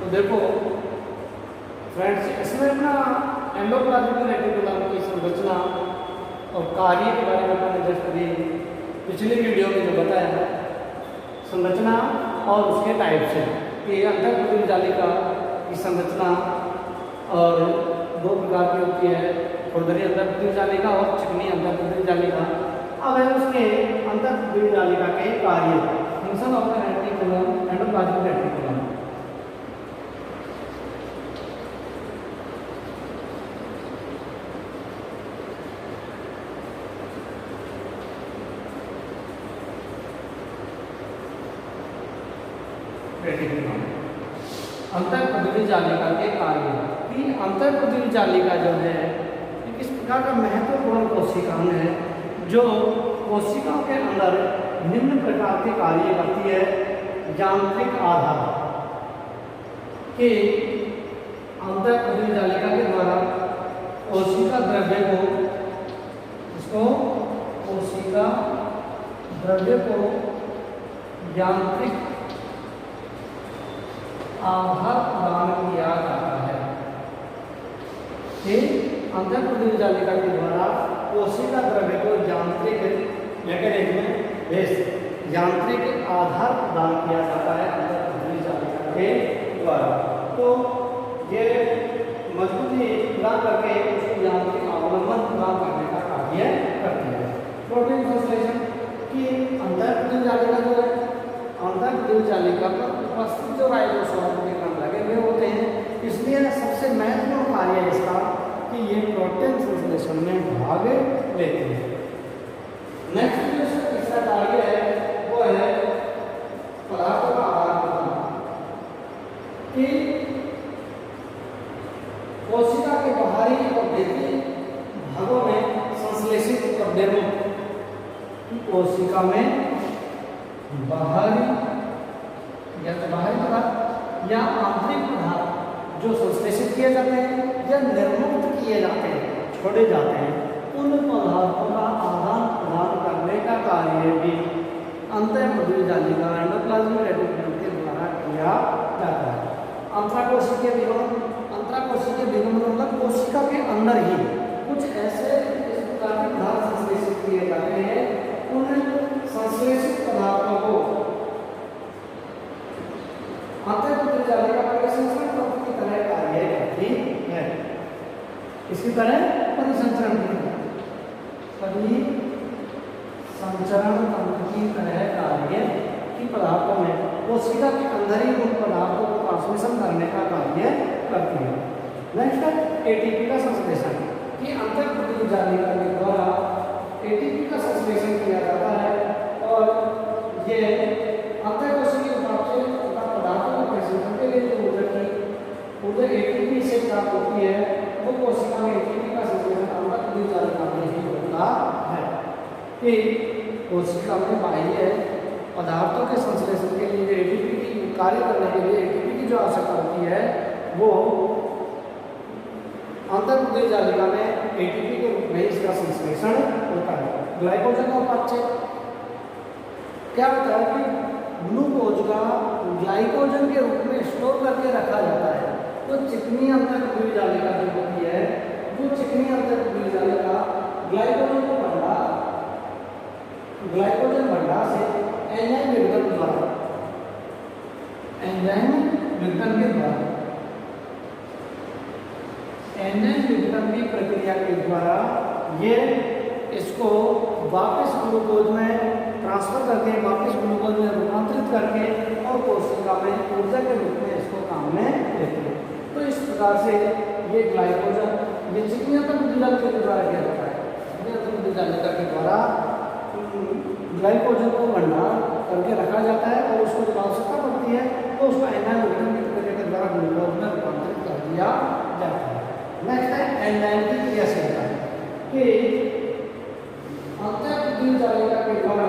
तो देखो फ्रेंड्स, इसमें अपना एंडोप्लाज्मिक रेटिकुलम की संरचना और कार्य के बारे में मैंने जस्ट अभी पिछली वीडियो में जो बताया है, संरचना और उसके टाइप से कि अंतःप्राचीर जालिका की संरचना और दो प्रकार की होती है, खुरदरी अंतःप्राचीर जालिका और चिकनी अंतःप्राचीर जालिका। अब है उसके अंतःप्राचीर जालिका के कार्य, function of the reticulum, endoplasmic reticulum. अंतःप्राचीर जालिका के कार्य कि अंतःप्राचीर जालिका जो है किस प्रकार का महत्वपूर्ण कोशिकांग है जो कोशिकाओं के अंदर निम्न प्रकार के कार्य करती है। यांत्रिक आधार कि अंतःप्राचीर जालिका के द्वारा कोशिका द्रव्य को, इसको कोशिका द्रव्य को यांत्रिक आधार प्रदान किया जाता है कि अंतःप्राचीर जालिका के द्वारा कोशिका द्रव्य को यांत्रिक मैकेनिज्म यांत्रिक आधार प्रदान किया जाता है अंतःप्राचीर जालिका के द्वारा। तो ये मजबूती प्रदान करके उसको यांत्रिक अवलंबन प्रदान करने का कार्य करती है। प्रोटीन संश्लेषण की अंतःप्राचीर जालिका जो है, अंतःप्राचीर जालिका पर उपस्थित जो राइबोसोम के क्रम लगे हुए होते हैं, इसलिए सबसे महत्वपूर्ण कार्य है इसका कि ये प्रोटीन संश्लेषण में भाग लेते हैं। नेक्स्ट जो इसका तीसरा कार्य है वो है पदार्थों का आदान प्रदान कि कोशिका के बाहरी और भीतरी भागों में संश्लेषित द्रव्यों की कोशिका में बाहरी या तो बाहरी पदार्थ या आंतरिक पदार्थ जो संश्लेषित किए जाते हैं या निर्मुक्त किए जाते हैं, छोड़े जाते हैं, उन पदार्थों का आदान प्रदान करने का कार्य भी अंतःप्राचीर जालिका एंडोप्लाज्मिक रेटिकुलम के द्वारा किया जाता है। अंतराकोशिकीय विभवन, अंतराकोशिकीय विभवन मतलब कोशिका के अंदर ही कुछ ऐसे इस प्रकार के पदार्थ संश्लेषित किए जाते हैं, उन संश्लेषित पदार्थों को अंतःप्राचीर जालिका परिसंचरण तंत्र की तरह कार्य करती है। इसकी तरह परिसंचरण परिसंचरण तंत्र की तरह कार्य की पदार्थों में कोशिका के अंदर ही उन पदार्थों को ट्रांसमिशन करने का कार्य करती है। नेक्स्ट है एटीपी का संश्लेषण कि अंतःप्राचीर जालिका के द्वारा एटीपी का संश्लेषण किया जाता है और ये अंतःकोशिकीय पदार्थों को परिसंचरण के लिए जो ऊर्जा एटीपी से प्राप्त होती है वो कोशिका में एटीपी का संश्लेषण अंतःप्राचीर जालिका में ही होता है कि कोशिका में बाह्य पदार्थों के संश्लेषण के लिए एटीपी की कार्य करने के लिए एटीपी की जो आवश्यकता होती है वो अंतःप्राचीर जालिका में एटीपी के रूप में इसका संश्लेषण होता है। ग्लाइकोजन और उपापचय क्या होता है कि ग्लूकोज का ग्लाइकोजन के रूप में स्टोर करके रखा जाता है। तो चिकनी अंतःप्राचीर जालिका जो होती है, वो चिकनी अंतःप्राचीर जालिका ग्लाइकोजन को ग्लाइकोजन भंडार से एंजाइम विघटन द्वारा, एंजाइम विघटन के द्वारा, एंजाइम विघटन की प्रक्रिया के द्वारा ये इसको वापस ग्लूकोज में ट्रांसफर करके, वापस ग्लूकोज में रूपांतरित करके और कोशिका में ऊर्जा के रूप में इसको काम में लेते हैं। तो इस प्रकार से ये ग्लाइकोजन ये चिकनी अंतःप्राचीर जालिका के द्वारा किया जाता है। चिकनी अंतःप्राचीर जालिका के द्वारा ग्लाइकोजन को भंडार करके रखा जाता है और उसको जब आवश्यकता पड़ती है तो उसको एंजाइम विघटन की प्रक्रिया के द्वारा ग्लूकोज में रूपांतरित कर दिया जाता है। नेक्स्ट है एंजाइम की क्रियाशीलता कि अंतःप्राचीर जालिका के द्वारा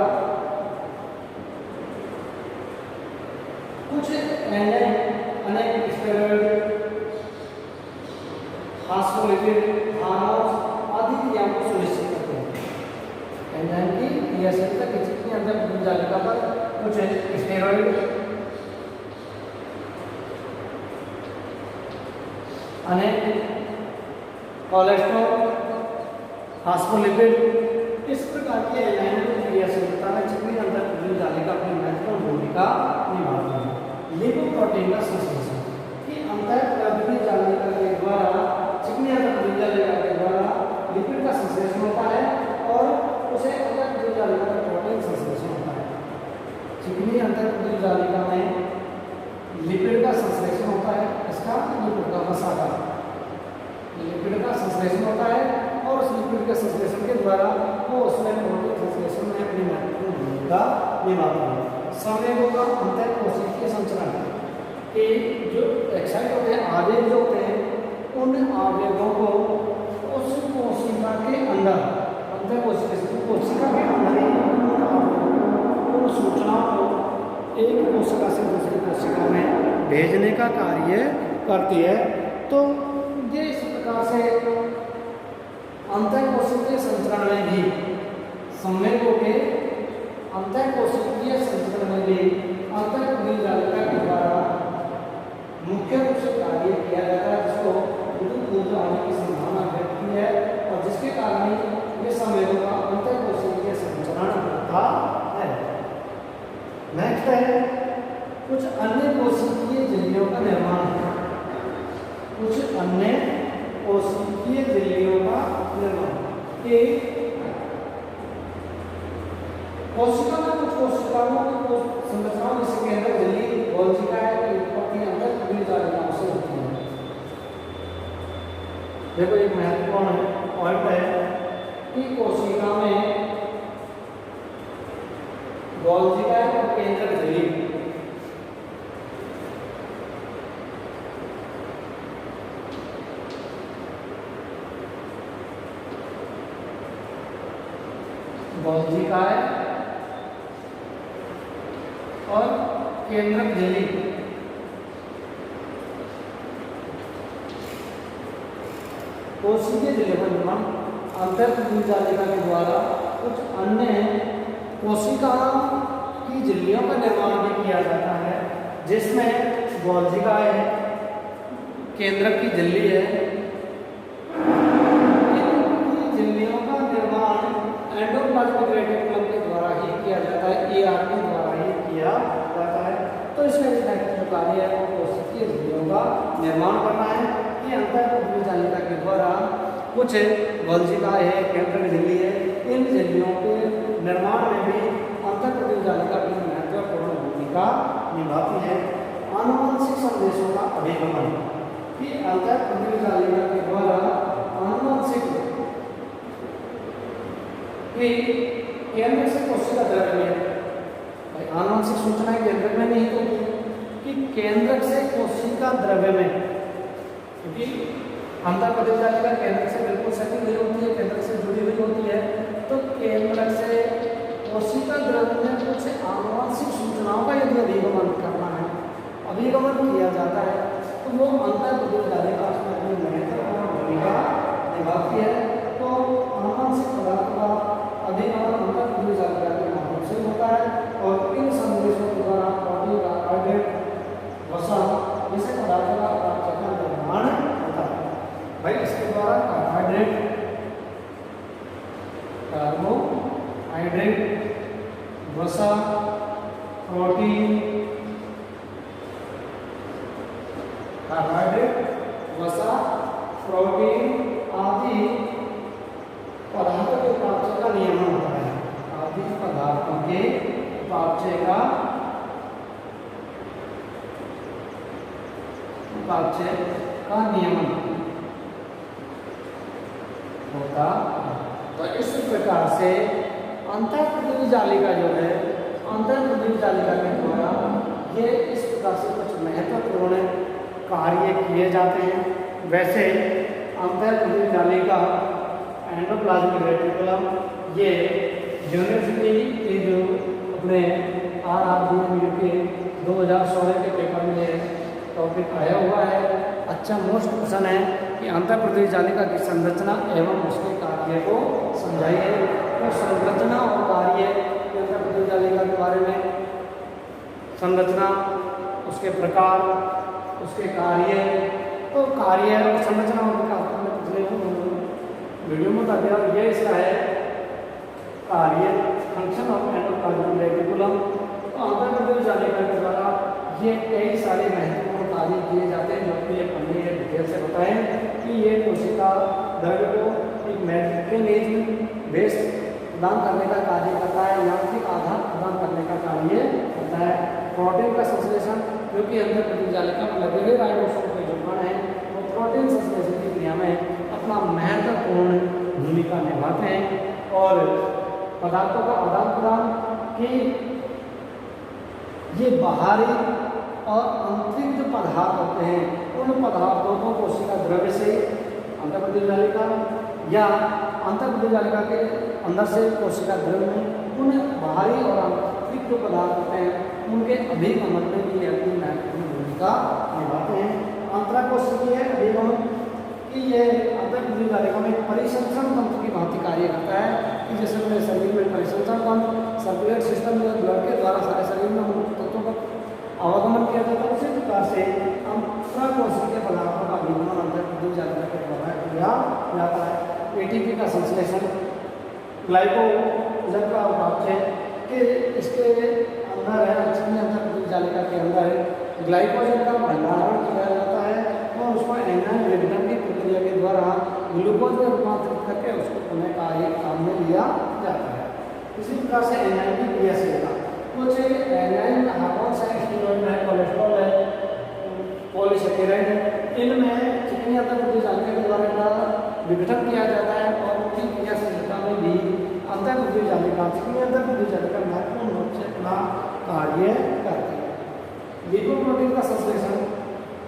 कुछ एंजाइम अनेक स्टेरॉइड, फास्फोलिपिड, हार्मोन्स आदि क्रियाओं को सुनिश्चित करते हैं। एंजाइम की क्रियाशीलता की चिकनी अंतःप्राचीर जालिका पर कुछ स्टेरॉइड, અને कोलेस्ट्रॉल, फास्फोलिपिड, इस प्रकार के एंजाइमों की क्रियाशीलता में चिकनी अंतःपृष्ठीय जालिका अपनी महत्वपूर्ण भूमिका निभाती है। लिपोप्रोटीन का संश्लेषण कि अंतःपृष्ठीय जालिका के द्वारा चिकनी अंतःपृष्ठीय जालिका के द्वारा लिपिड का संश्लेषण होता है और उसे अंतःपृष्ठीय जालिका में प्रोटीन संश्लेषण होता है। चिकनी अंतःपृष्ठीय जालिका में लिपिड का संश्लेषण होता है, इसका लिपिड का वसा का लिपिड का संश्लेषण होता है और उस लिपिड के संश्लेषण के द्वारा वो उसमें प्रोटीन संश्लेषण में अपनी महत्वपूर्ण भूमिका निभाता है। संवेगों का अंतःकोशिकीय संचरण कि जो एक्साइट होते हैं, आवेग जो होते हैं, उन आवेगों को उस कोशिका के अंदर अंतःकोशिकीय कोशिका के अंदर उन सूचनाओं को एक कोशिका से दूसरी कोशिका में भेजने का कार्य करती है। तो ये इस प्रकार से अंतःकोशिकीय संचरण में भी संवेगों के अंतःकोशिकीय संचरण में भी अंतःपृष्ठीय जालिका के द्वारा मुख्य रूप से कार्य किया जाता है, जिसको विद्युत ऊर्जा होने की संभावना रहती है और जिसके कारण ये संवेगों का अंतःकोशिकीय संचरण होता है। नेक्स्ट है कुछ अन्य कोशिकीय झिल्लियों का निर्माण। कुछ अन्य कोशिकीय झिल्लियों का निर्माण कि कोशिका में कुछ कोशिकाओं की संरचनाओं जैसे केंद्रक झिल्ली, गोलजिका की उत्पत्ति अंतःपृष्ठीय जालिकाओं से होती है। देखो एक महत्वपूर्ण पॉइंट है कि कोशिका में गोलजिका और केंद्रक झिल्ली गोलजिकाएं और केंद्रक झिल्ली कोशिकीय झिल्ली का निर्माण अंतःपृष्ठीय जालिका के द्वारा कुछ अन्य कोशिका की झिल्लियों का निर्माण भी किया जाता है, जिसमें गोलजिका है, केंद्रक की झिल्ली है। एंडोप्लाज्मिक रेटिकुलम के द्वारा ही किया जाता है, ER के द्वारा ही किया जाता है। तो इसमें जो कार्य है वो कोशिकीय झिल्लियों का निर्माण करना है कि अंतःपृष्ठीय जालिका के द्वारा कुछ गोलजिका है, केंद्रक झिल्ली है, इन झिल्लियों के निर्माण में भी अंतःपृष्ठीय जालिका की महत्वपूर्ण भूमिका निभाती है। आनुवंशिक संदेशों का अभिगमन कि अंतःपृष्ठीय जालिका के द्वारा आनुवंशिक कि केंद्रक से कोशिका द्रव्य में आनुवंशिक सूचनाएं केंद्रक में नहीं होती कि केंद्रक से कोशिका द्रव्य में, क्योंकि अंतःपृष्ठीय जालिका केंद्रक से बिल्कुल सटी हुई होती है, केंद्रक से जुड़ी हुई होती है। तो केंद्रक से कोशिका द्रव्य में कुछ आनुवंशिक सूचनाओं का यदि अभिगमन करना है, अभिगमन किया जाता है, तो वो अंतःपृष्ठीय जालिका उसमें अपनी महत्वपूर्ण भूमिका निभाती है। तो आनुवंशिक पदार्थ का अभिगमन अंतःपृष्ठीय जालिका के माध्यम से होता है और इन संदेशों के द्वारा प्रोटीन, कार्बोहाइड्रेट, वसा जैसे पदार्थों का अपचय का निर्माण होता है। भाई इसके द्वारा कार्बोहाइड्रेट, वसा, प्रोटीन, कार्बोहाइड्रेट, वसा, प्रोटीन आदि पदार्थों के अपचय का नियमन होता है। आदि पदार्थों के अपचय का नियमन होता है। तो इस प्रकार से अंतःपृष्ठीय जालिका जो है, अंतःपृष्ठीय जालिका के द्वारा ये इस प्रकार से कुछ महत्वपूर्ण कार्य किए जाते हैं। वैसे अंतःपृष्ठीय जालिका, एंडोप्लाज्मिक रेटिकुलम, ये यूनिवर्सिटी के जो अपने RRBMU के 2016 के पेपर में टॉपिक आया हुआ है, अच्छा मोस्ट क्वेश्चन है कि अंतःपृष्ठीय जालिका की संरचना एवं उसके कार्य को समझाइए। तो संरचना और कार्य अंतःपृष्ठीय जालिका के बारे में, संरचना, उसके प्रकार, उसके कार्य, तो कार्य और संरचना और विकास हमने पिछले वीडियो में बता दिया। ये इसका है कार्य, फंक्शन ऑफ एंडोप्लाज्मिक रेटिकुलम। तो अंतर्गत जालिका के द्वारा ये कई सारे महत्वपूर्ण कार्य किए जाते हैं, जो कि ये पढ़ने के डिटेल से बताएं कि ये कोशिका द्रव्य को एक मैकेनिज्म बेस्ड प्रदान करने का कार्य करता है, यांत्रिक आधार प्रदान करने का कार्य करता है। प्रोटीन का संश्लेषण, क्योंकि अंतर्गत जालिका में लगे हुए राइबोसोम के जो कण हैं वो प्रोटीन संश्लेषण की क्रिया में अपना महत्वपूर्ण भूमिका निभाते हैं और पदार्थों का आदान प्रदान की ये बाहरी और आंतरिक जो पदार्थ होते हैं उन पदार्थों को कोशिका द्रव्य से अंतर्गत जालिका या अंतर्गत जालिका के अंदर से कोशिका द्रव्य में उन बाहरी और आंतरिक जो पदार्थ होते हैं उनके अभिगमन में भी अपनी महत्वपूर्ण भूमिका निभाते हैं। अंतराकोशिकीय अभिगमन कि ये अंतर्गत जालिका में परिसंचरण तंत्र की भांति कार्य करता है कि जैसे अपने शरीर में परिसंचरण तंत्र सर्कुलेट सिस्टम में ब्लड के द्वारा सारे शरीर में उन तत्वों का आवागमन किया जाता है, उसी प्रकार से अंतराकोशिकीय पदार्थों का अभिगमन अंतर्गत जालिका के द्वारा किया जाता है। एटीपी का संश्लेषण, ग्लाइकोजन का उपापचय कि इसके अंदर है, चिकनी अंतर्गत जालिका के अंदर ग्लाइकोजन का भंडारण किया जाता है और उसको एंजाइम विघटन की प्रक्रिया के द्वारा ग्लूकोज में रूपांतरित करके उसको पुनः कार्य काम में लिया जाता है। इसी प्रकार से एंजाइम की क्रियाशीलता, कुछ एंजाइम हार्मोन्स है, स्टेरॉइड है, कोलेस्ट्रॉल है, पॉलीसेकेराइड है, इनमें चिकनी अंतर्गत जालिका के द्वारा विघटन किया जाता है और उनकी क्रियाशीलता में भी अंतर्गत जालिका चिकनी अंतर्गत जालिका महत्वपूर्ण रूप से अपना कार्य करती है। लिपोप्रोटीन का संश्लेषण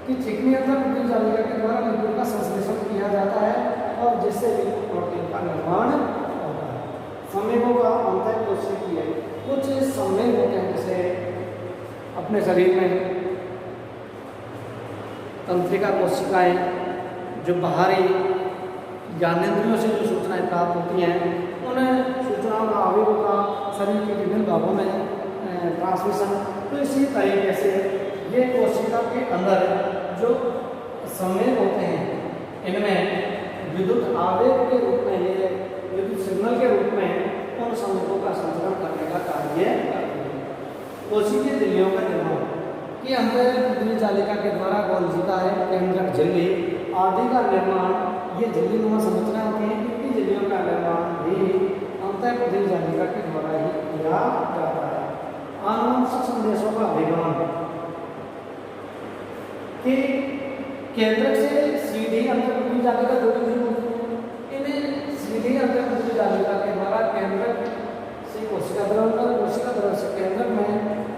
कि चिकनी अंतर्गत जालिका के द्वारा लिपिड का संश्लेषण किया जाता है और जिससे लिपोप्रोटीन का निर्माण होता है। संवेगों का अंतःकोशिकीय, कुछ संवेग होते हैं जैसे अपने शरीर में तंत्रिका कोशिकाएं जो बाहरी ज्ञानेंद्रियों से जो सूचनाएं प्राप्त होती हैं उन सूचनाओं का अवयवों का शरीर के विभिन्न भागों में ट्रांसमिशन। तो इसी तरीके से ये कोशिका के अंदर जो संवेग होते हैं इनमें विद्युत आवेग के रूप में, ये विद्युत सिग्नल के रूप में उन संवेगों का संचरण करने का कार्य करते हैं। कोशिकीय झिल्लियों का निर्माण कि अंतर्गत जालिका के द्वारा गोलजिका है, केंद्रक झिल्ली आदि का निर्माण, ये झिल्लीनुमा संरचना होती है, इनकी झिल्लियों का निर्माण भी अंतर्गत जालिका के द्वारा ही किया जाता है। आनुवंशिक संदेशों का अभिगमन कि केंद्रक से सीधी अंतर्गत जालिका जुड़ी हुई होती है, इन्हें सीधी अंतर्गत जालिका के द्वारा केंद्रक से कोशिका द्रव्य और कोशिका द्रव्य से केंद्रक में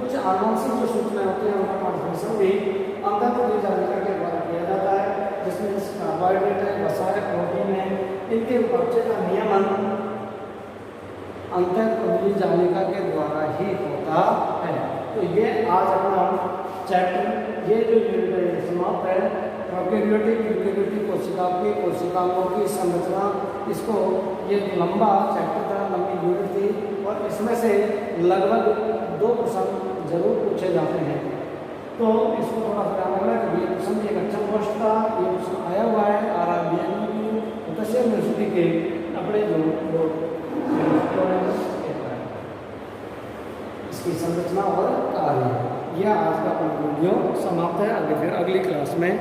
कुछ आनुवंशिक जो सूचनाएं होती हैं उनका ट्रांसमिशन भी अंतर्गत जालिका के द्वारा किया जाता है, जिसमें कार्बोहाइड्रेट है, वसा है, प्रोटीन है, इनके उपचय का नियमन अंतर्गत जालिका के द्वारा ही होता है। तो ये आज अपना चैप्टर ये जो समाप्त है प्रोकैरियोटिक कोशिकाओं की संरचना, इसको ये लंबा चैप्टर था, लंबी यूनिट थी और इसमें से लगभग 2 प्रश्न जरूर पूछे जाते हैं। तो इसको थोड़ा सा ध्यान रखना कि ये क्वेश्चन एक अच्छा पोस्ट था, ये क्वेश्चन आया हुआ है RRBNU यूनिवर्सिटी के अपने जो इसकी संरचना और कार्य। यह आज का वीडियो समाप्त है। आगे फिर अगली क्लास में